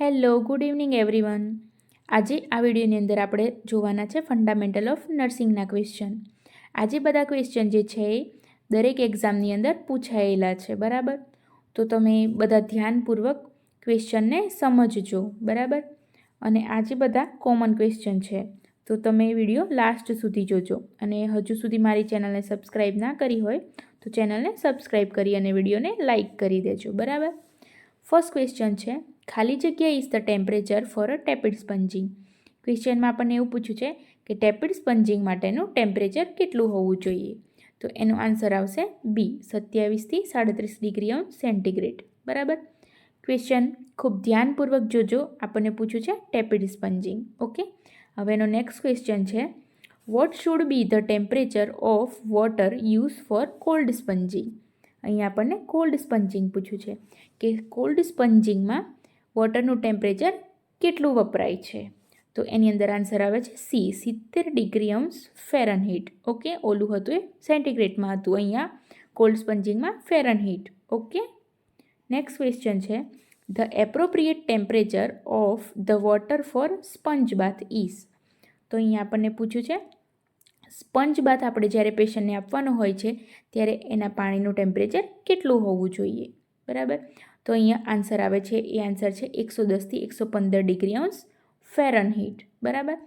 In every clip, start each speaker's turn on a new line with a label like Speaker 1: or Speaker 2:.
Speaker 1: Hello good evening everyone. આજે આ વિડીયોની અંદર આપણે જોવાના છે ફંડામેન્ટલ ઓફ નર્સિંગના ક્વેશ્ચન. આજે બધા ક્વેશ્ચન જે છે એ દરેક એક્ઝામની અંદર પૂછાયેલા છે, બરાબર? તો તમે બધા ધ્યાનપૂર્વક ક્વેશ્ચનને સમજજો, બરાબર? અને આજે બધા કોમન ક્વેશ્ચન છે, તો તમે વિડીયો લાસ્ટ સુધી જોજો. અને હજુ સુધી મારી ચેનલને સબસ્ક્રાઈબ ના કરી હોય તો ચેનલને સબસ્ક્રાઈબ કરી અને વિડીયોને લાઇક કરી દેજો, બરાબર? ફર્સ્ટ ક્વેશ્ચન છે, ખાલી જગ્યા is the temperature for a tepid sponging. ક્વેશ્ચનમાં આપણને એવું પૂછ્યું છે કે ટેપિડ સ્પંજિંગ માટેનું ટેમ્પરેચર કેટલું હોવું જોઈએ? તો એનો આન્સર આવશે બી, 27થી 37 ડિગ્રી સેન્ટીગ્રેડ, બરાબર? ક્વેશ્ચન ખૂબ ધ્યાનપૂર્વક જોજો. આપણને પૂછ્યું છે ટેપિડ સ્પંજિંગ. ઓકે, હવે એનો નેક્સ્ટ ક્વેશ્ચન છે, what should be the temperature of water use for cold sponging? અહીંયા આપણને કોલ્ડ સ્પંજિંગ પૂછ્યું છે કે કોલ્ડ સ્પંજિંગમાં વોટરનું ટેમ્પરેચર કેટલું વપરાય છે? તો એની અંદર આન્સર આવે છે સી, 70 ડિગ્રી ફેરનહીટ. ઓકે, ઓલું હતું એ સેન્ટીગ્રેડમાં હતું, અહીંયા કોલ્ડ સ્પંજિંગમાં ફેરનહીટ. ઓકે, નેક્સ્ટ ક્વેશ્ચન છે, the appropriate temperature of the water for sponge bath is. તો અહીંયા આપણને પૂછ્યું છે સ્પંજ બાથ આપણે જ્યારે પેશન્ટને આપવાનો હોય છે ત્યારે એના પાણીનું ટેમ્પરેચર કેટલું હોવું જોઈએ, બરાબર? તો અહીંયા આન્સર આવે છે, એ આન્સર છે 110થી 115 ડિગ્રી ફેરનહીટ, બરાબર?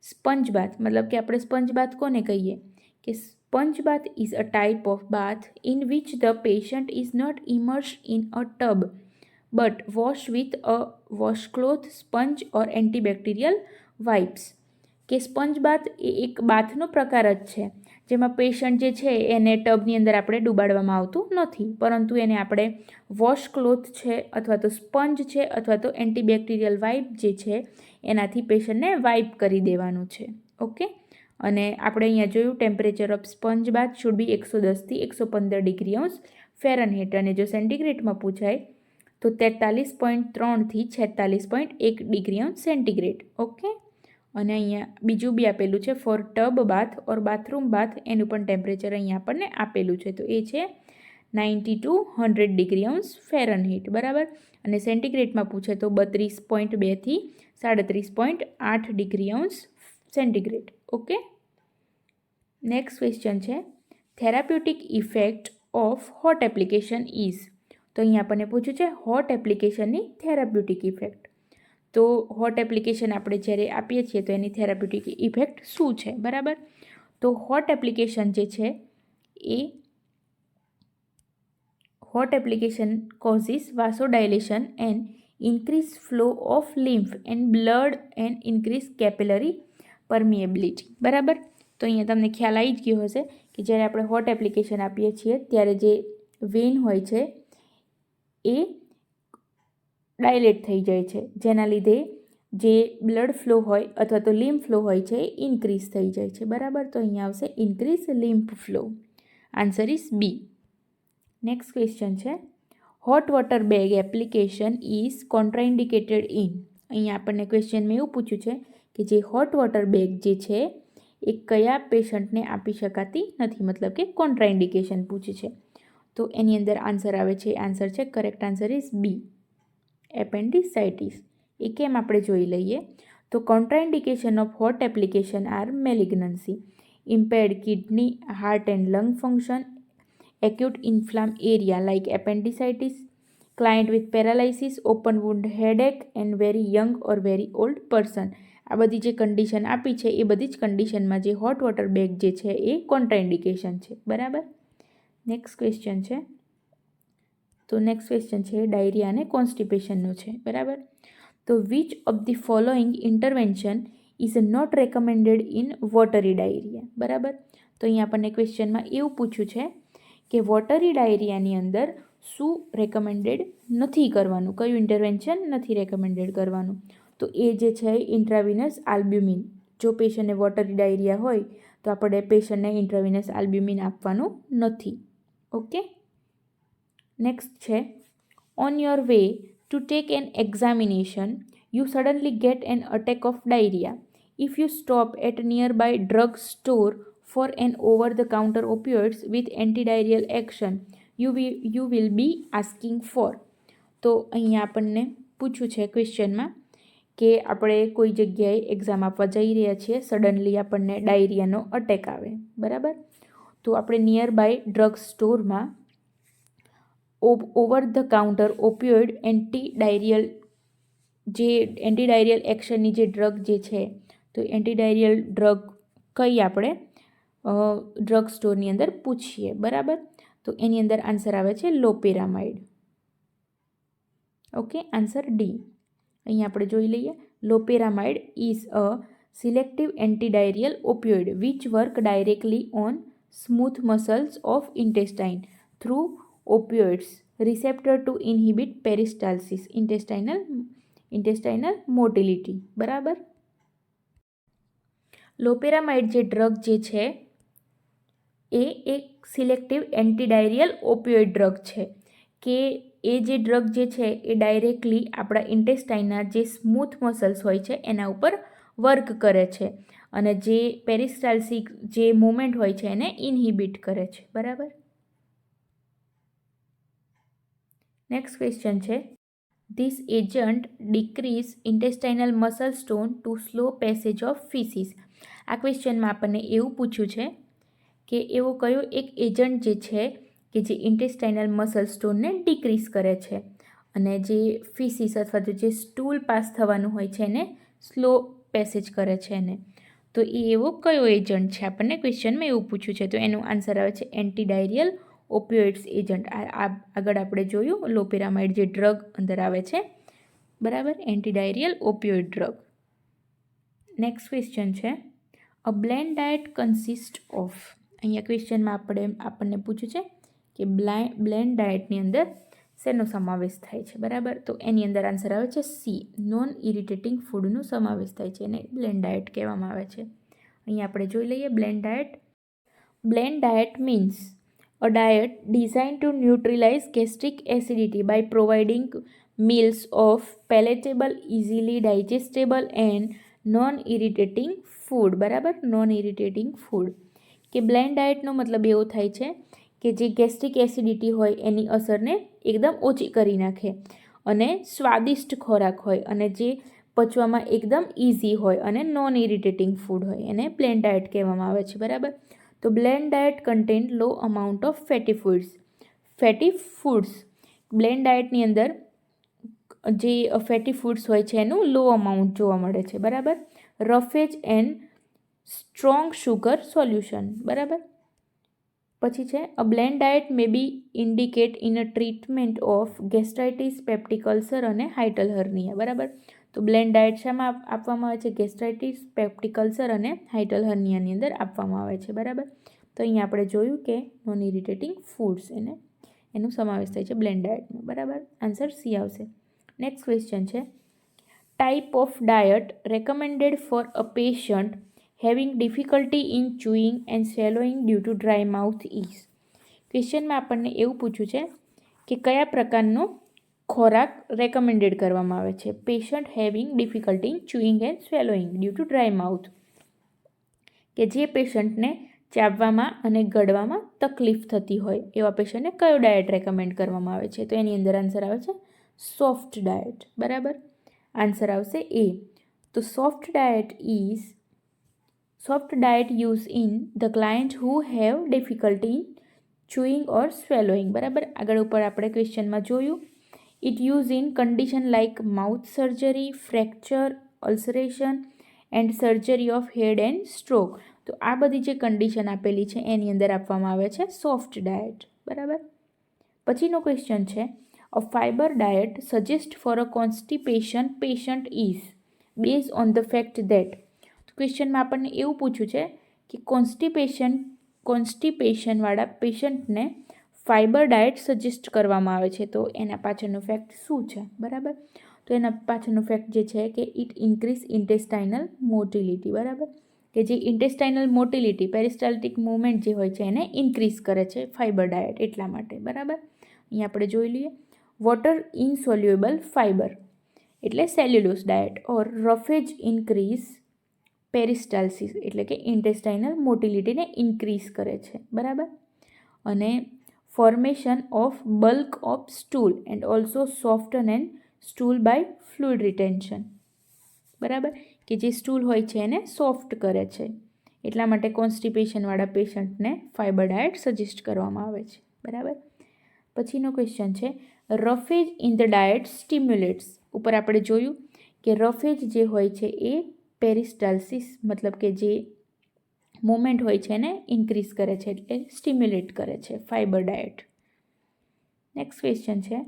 Speaker 1: સ્પંજ બાથ મતલબ કે આપણે સ્પંજ બાથ કોને કહીએ? કે sponge bath is a type of bath in which the patient is not immerse in a tub but wash with a washcloth, sponge or antibacterial wipes. કે sponge bath એ એક બાથનો પ્રકાર જ છે જેમાં પેશન્ટ જે છે એને ટબની અંદર આપણે ડૂબાડવામાં આવતું નથી, પરંતુ એને આપણે વોશક્લોથ છે અથવા તો સ્પંજ છે અથવા તો એન્ટીબેક્ટેરિયલ વાઇપ જે છે એનાથી પેશન્ટને વાઇપ કરી દેવાનું છે. ઓકે, અને આપણે અહીંયા જોયું temperature of sponge bath should be 110થી 115 ડિગ્રી ફેરનહીટ, અને જો સેન્ટીગ્રેડમાં પૂછાય તો 43.3થી 46.1 ડિગ્રી સેન્ટીગ્રેડ. ઓકે, અને અહીંયા બીજું બી આપેલું છે ફોર ટબ બાથ ઓર બાથરૂમ બાથ, એનું પણ ટેમ્પરેચર અહીંયા આપણને આપેલું છે, તો એ છે 90 to 100 ડિગ્રી ફેરનહીટ, બરાબર? અને સેન્ટીગ્રેડમાં પૂછે તો 32.2થી 37.8 degree centigrade. Okay, next question છે, therapeutic effect of hot application is. તો અહીંયા આપણને પૂછ્યું છે હોટ એપ્લિકેશનની થેરાપ્યુટિક ઇફેક્ટ. તો હોટ એપ્લિકેશન આપણે જ્યારે આપીએ છીએ તો એની થેરાપ્યુટિક ઇફેક્ટ શું છે, બરાબર? તો હોટ એપ્લિકેશન જે છે એ hot application causes vasodilation and increase flow of lymph and blood and increase capillary permeability, બરાબર? તો અહીંયા તમને ખ્યાલ આવી જ ગયો હશે કે જ્યારે આપણે હોટ એપ્લિકેશન આપીએ છીએ ત્યારે જે વેન હોય છે એ ડાયલેટ થઈ જાય છે, જેના લીધે જે બ્લડ ફ્લો હોય અથવા તો લિમ્ફ ફ્લો હોય છે એ ઇન્ક્રીઝ થઈ જાય છે, બરાબર? તો અહીંયા આવશે increase lymph flow. Answer is B. Next question છે, hot water bag application is contraindicated in. અહીંયા આપણને ક્વેશ્ચનમાં એવું પૂછ્યું છે કે જે હોટ વોટર બેગ જે છે એ કયા પેશન્ટને આપી શકાતી નથી, મતલબ કે કોન્ટ્રાઇન્ડિકેશન પૂછે છે. તો એની અંદર આન્સર આવે છે, આન્સર છે correct answer is B, appendicitis. એ કેમ આપણે જોઈ લઈએ. તો contraindication of hot application are malignancy, impaired kidney, heart and lung function, acute inflamed area like appendicitis, client with paralysis, open wound headache and very young or very old person. આ બધી જે condition આપી છે એ બધી જ કન્ડિશનમાં જે hot water bag જે છે એ કોન્ટ્રાઇન્ડિકેશન છે, બરાબર? નેક્સ્ટ ક્વેશ્ચન છે, તો નેક્સ્ટ ક્વેશ્ચન છે ડાયરિયા અને કોન્સ્ટિપેશનનો છે, બરાબર? તો which of the following intervention is not recommended in watery diarrhoea, બરાબર? તો અહીંયા આપણને ક્વેશ્ચનમાં એવું પૂછ્યું છે કે વોટરી ડાયરિયાની અંદર શું રેકમેન્ડેડ નથી કરવાનું, કયું ઇન્ટરવેન્શન નથી રેકમેન્ડેડ કરવાનું? તો એ જે છે ઇન્ટ્રાવિનસ આલ્બ્યુમિન. જો પેશન્ટને વોટરી ડાયરિયા હોય તો આપણે પેશન્ટને ઇન્ટ્રાવિનસ આલ્બ્યુમિન આપવાનું નથી. ઓકે, નેક્સ્ટ છે, on your way to take an examination you suddenly get an attack of diarrhoea. If you stop at nearby drug store for an over-the-counter opioids with antidiarrheal action you will be asking for. તો અહીંયા આપણને પૂછ્યું છે ક્વેશ્ચનમાં કે આપણે કોઈ જગ્યાએ exam આપવા જઈ રહ્યા છીએ, સડનલી આપણને ડાયરિયાનો અટેક આવે, બરાબર. તો આપણે નિયર બાય ડ્રગ સ્ટોરમાં ઓવર ધ કાઉન્ટર ઓપિયોઇડ એન્ટીડાયરિયલ એક્શનની જે ડ્રગ જે છે, તો એન્ટીડાયરિયલ ડ્રગ કઈ આપણે ડ્રગ સ્ટોરની અંદર પૂછીએ, બરાબર. તો એની અંદર આન્સર આવે છે લોપેરામાઇડ. Okay, answer D. અહીંયા આપણે જોઈ લઈએ. Loperamide is a selective antidiarrhoeal opioid which work directly on smooth muscles of intestine through opioids receptor to inhibit peristalsis intestinal motility, બરાબર. લોપેરામાઇડ જે ડ્રગ જે છે એ એક સિલેક્ટિવ એન્ટીડાયરિયલ ઓપિયોઇડ ડ્રગ છે કે એ જે ડ્રગ જે છે એ ડાયરેક્ટલી આપણા ઇન્ટેસ્ટાઇનના જે સ્મૂથ મસલ્સ હોય છે એના ઉપર વર્ક કરે છે અને જે પેરિસ્ટાલ્સિક જે મૂવમેન્ટ હોય છે એને ઇન્હિબિટ કરે છે, બરાબર. નેક્સ્ટ ક્વેશ્ચન છે, this agent decrease intestinal muscle stone to slow passage of faeces. આ ક્વેશ્ચનમાં આપણને એવું પૂછ્યું છે કે એવો કયો એક એજન્ટ જે છે કે જે ઇન્ટેસ્ટાઇનલ મસલ સ્ટોનને ડિક્રીઝ કરે છે અને જે ફીસીસ અથવા તો જે સ્ટૂલ પાસ થવાનું હોય છે એને સ્લો પેસેજ કરે છે એને. તો એ એવો કયો એજન્ટ છે, આપણને ક્વેશ્ચનમાં એવું પૂછ્યું છે. તો એનું આન્સર આવે છે એન્ટીડાયરિયલ ઓપિયોઇડ્સ એજન્ટ. આગળ આપણે જોયું લોપેરામાઇડ જે ડ્રગ અંદર આવે છે, બરાબર, એન્ટીડાયરિયલ ઓપિયોઇડ ડ્રગ. નેક્સ્ટ ક્વેશ્ચન છે, a bland diet consist of. અહીંયા ક્વેશ્ચનમાં આપણને પૂછ્યું છે કે બ્લેન્ડ ડાયટની અંદર શેનો સમાવેશ થાય છે, બરાબર. તો એની અંદર આન્સર આવે છે સી, નોન ઇરિટેટિંગ ફૂડનો સમાવેશ થાય છે, એને બ્લેન્ડ ડાયટ કહેવામાં આવે છે. અહીંયા આપણે જોઈ લઈએ blend diet. Blend diet means a diet designed to neutralize gastric acidity by providing meals of palatable, easily digestible and non-irritating food, બરાબર, non-irritating food. કે બ્લેન્ડ ડાયટનો મતલબ એવો થાય છે કે જે ગેસ્ટ્રિક એસિડિટી હોય એની અસરને એકદમ ઓછી કરી નાખે અને સ્વાદિષ્ટ ખોરાક હોય અને જે પચવામાં એકદમ ઇઝી હોય અને નોન ઇરિટેટિંગ ફૂડ હોય, એને બ્લેન્ડ ડાયટ કહેવામાં આવે છે, બરાબર. તો bland diet contain low amount of fatty foods. Bland ડાયટની અંદર જે ફેટી ફૂડ્સ હોય છે એનું લો અમાઉન્ટ જોવા મળે છે, બરાબર. Roughage and strong sugar solution, બરાબર. પછી છે a bland diet may be indicate in a treatment of gastritis, peptic ulcer અને હાઇટલ હર્નિયા, બરાબર. તો બ્લેન્ડ ડાયટ શામાં આપવામાં આવે છે? ગેસ્ટ્રાઇટિસ, પેપ્ટિક અલ્સર અને હાઇટલ હર્નિયાની અંદર આપવામાં આવે છે, બરાબર. તો અહીંયા આપણે જોયું કે નોન ઇરિટેટિંગ ફૂડ્સ એનો સમાવેશ થાય છે બ્લેન્ડ ડાયટમાં, બરાબર. આન્સર સી આવશે. નેક્સ્ટ ક્વેશ્ચન છે, type of diet recommended for a patient having difficulty in chewing and swallowing due to dry mouth is. ક્વેશ્ચનમાં આપણને એવું પૂછ્યું છે કે કયા પ્રકારનો ખોરાક રેકમેન્ડેડ કરવામાં આવે છે patient having difficulty in chewing and swallowing due to dry mouth, કે જે પેશન્ટને ચાવવામાં અને ગળવામાં તકલીફ થતી હોય એવા પેશન્ટને કયો ડાયટ રેકમેન્ડ કરવામાં આવે છે? તો એની અંદર આન્સર આવે છે સોફ્ટ ડાયટ, બરાબર. આન્સર આવશે એ. તો soft diet use in the client who have difficulty in chewing or swallowing, બરાબર. આગળ ઉપર આપણે ક્વેશ્ચનમાં જોયું, it use in condition like mouth surgery, fracture, ulceration and surgery of head and stroke. તો આ બધી જે કન્ડિશન આપેલી છે એની અંદર આપવામાં આવે છે સોફ્ટ ડાયટ, બરાબર. પછીનો ક્વેશ્ચન છે, a fibre diet suggest for a constipation patient is base on the fact that. ક્વેશ્ચનમાં આપણને એવું પૂછ્યું છે કે કોન્સ્ટિપેશનવાળા પેશન્ટને ફાઇબર ડાયટ સજેસ્ટ કરવામાં આવે છે, તો એના પાછળનું ફેક્ટ શું છે, બરાબર. તો એના પાછળનું ફેક્ટ જે છે કે ઇટ ઇન્ક્રીઝ ઇન્ટેસ્ટાઇનલ મોટિલિટી, બરાબર. કે જે ઇન્ટેસ્ટાઇનલ મોટિલિટી, પેરિસ્ટાલ્ટિક મૂવમેન્ટ જે હોય છે એને ઇન્ક્રીઝ કરે છે ફાઇબર ડાયટ, એટલા માટે, બરાબર. અહીંયા આપણે જોઈ લઈએ, વોટર ઇનસોલ્યુબલ ફાઇબર એટલે cellulose diet or roughage increase peristalsis એટલે કે ઇન્ટેસ્ટાઇનલ મોટિલિટીને ઇન્ક્રીઝ કરે છે, બરાબર. અને formation of bulk of stool and also soften and stool by fluid retention, બરાબર, કે જે સ્ટૂલ હોય છે એને સોફ્ટ કરે છે. એટલા માટે કોન્સ્ટિપેશનવાળા પેશન્ટને ફાઇબર ડાયટ સજેસ્ટ કરવામાં આવે છે, બરાબર. પછીનો ક્વેશ્ચન છે રફેજ ઇન ધ ડાયટ સ્ટિમ્યુલેટ્સ. ઉપર આપણે જોયું કે રફેજ જે હોય છે એ પેરિસ્ટાલ્સિસ મતલબ કે જે મૂવમેન્ટ હોય છે એને ઇન્ક્રીઝ કરે છે, એટલે સ્ટિમ્યુલેટ કરે છે ફાઇબર ડાયટ. નેક્સ્ટ ક્વેશ્ચન છે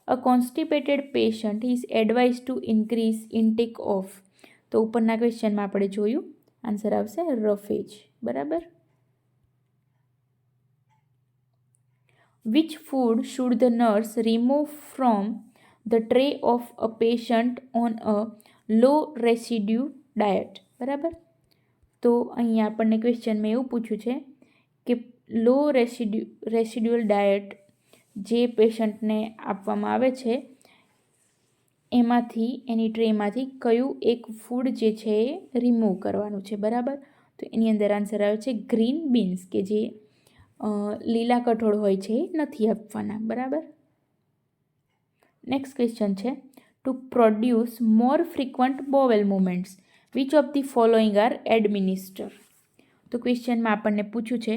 Speaker 1: a constipated patient is advise to increase intake of. તો ઉપરના ક્વેશ્ચનમાં આપણે જોયું આન્સર આવશે રફેજ, બરાબર. Which food should the nurse remove from the tray of a patient on a low residue diet, બરાબર. તો અહીંયા આપણને ક્વેશ્ચનમાં એવું પૂછ્યું છે કે લો રેસિડ્યુઅલ ડાયટ જે પેશન્ટને આપવામાં આવે છે એમાંથી એની ટ્રેમાંથી કયું એક ફૂડ જે છે એ રિમૂવ કરવાનું છે, બરાબર. તો એની અંદર આન્સર આવે છે ગ્રીન બીન્સ, કે જે લીલા કઠોળ હોય છે એ નથી આપવાના, બરાબર. નેક્સ્ટ ક્વેશ્ચન છે to produce more frequent bowel movements which of the following are administer. તો ક્વેશ્ચનમાં આપણને પૂછ્યું છે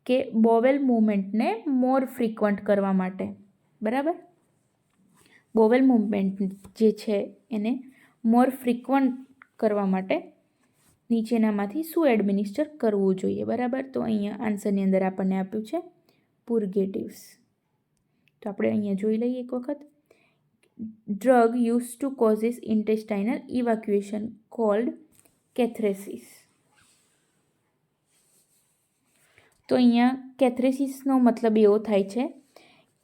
Speaker 1: કે બોવેલ મૂવમેન્ટને મોર ફ્રીક્વન્ટ કરવા માટે, બરાબર, બોવેલ મૂવમેન્ટ જે છે એને મોર ફ્રીક્વન્ટ કરવા માટે નીચેનામાંથી શું એડમિનિસ્ટર કરવું જોઈએ, બરાબર. તો અહીંયા આન્સરની અંદર આપણને આપ્યું છે પુર્ગેટિવ્સ. તો આપણે અહીંયા જોઈ લઈએ એક વખત. Drug use to causes intestinal evacuation called catharsis. તો અહીંયા કેથરેસિસનો મતલબ એવો થાય છે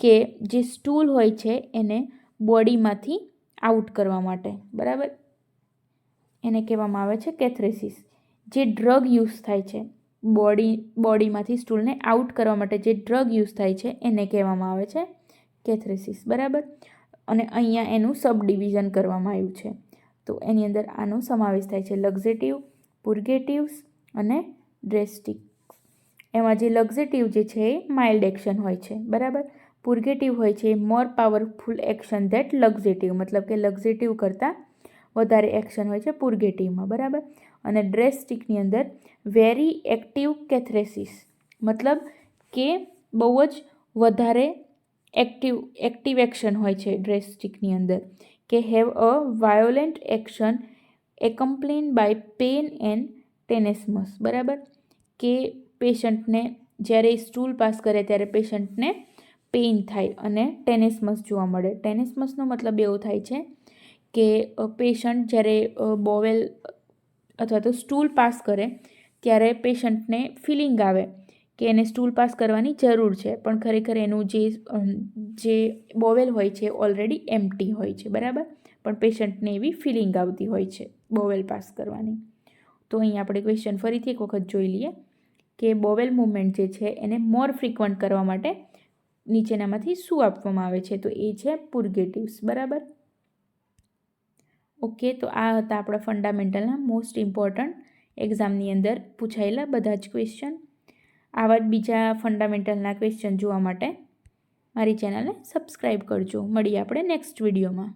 Speaker 1: કે જે સ્ટૂલ હોય છે એને બોડીમાંથી આઉટ કરવા માટે, બરાબર, એને કહેવામાં આવે છે કેથરેસિસ. જે ડ્રગ યુઝ થાય છે બોડીમાંથી સ્ટૂલને આઉટ કરવા માટે જે ડ્રગ યુઝ થાય છે એને કહેવામાં આવે છે કેથરેસિસ, બરાબર. અને અહીંયા એનું સબ ડિવિઝન કરવામાં આવ્યું છે. તો એની અંદર આનો સમાવેશ થાય છે લક્ઝેટિવ, પુર્ગેટિવ્સ અને ડ્રેસ્ટિક. એમાં જે લક્ઝેટિવ જે છે એ માઇલ્ડ એક્શન હોય છે, બરાબર. પુર્ગેટિવ હોય છે મોર પાવરફુલ એક્શન ધેટ લક્ઝેટિવ, મતલબ કે લક્ઝેટિવ કરતાં વધારે એક્શન હોય છે પુર્ગેટિવમાં, બરાબર. અને ડ્રેસ્ટિકની અંદર વેરી એક્ટિવ કેથરેસિસ, મતલબ કે બહુ જ વધારે એક્ટિવ એક્શન હોય છે ડ્રેસ્ટિકની અંદર, કે have a violent action accompanied by pain and tenesmus, બરાબર. કે પેશન્ટને જ્યારે સ્ટૂલ પાસ કરે ત્યારે પેશન્ટને પેઇન થાય અને ટેનેસ્મસ જોવા મળે. ટેનેસ્મસનો મતલબ એવો થાય છે કે પેશન્ટ જ્યારે બોવેલ અથવા તો સ્ટૂલ પાસ કરે ત્યારે પેશન્ટને ફિલિંગ આવે કે એને સ્ટૂલ પાસ કરવાની જરૂર છે, પણ ખરેખર એનું જે બોવેલ હોય છે ઓલરેડી એમ્પ્ટી હોય છે, બરાબર. પણ પેશન્ટને એવી ફિલિંગ આવતી હોય છે બોવેલ પાસ કરવાની. તો અહીં આપણે ક્વેશ્ચન ફરીથી એક વખત જોઈ લઈએ કે બોવેલ મૂવમેન્ટ જે છે એને મોર ફ્રીક્વન્ટ કરવા માટે નીચેનામાંથી શું આપવામાં આવે છે, તો એ છે પુર્ગેટિવ્સ, બરાબર. ઓકે, તો આ હતા આપણા ફંડામેન્ટલના મોસ્ટ ઇમ્પોર્ટન્ટ એક્ઝામની અંદર પૂછાયેલા બધા જ ક્વેશ્ચન. આવા જ બીજા ફંડામેન્ટલના ક્વેશ્ચન જોવા માટે મારી ચેનલને સબસ્ક્રાઈબ કરજો. મળીએ આપણે નેક્સ્ટ વિડીયોમાં.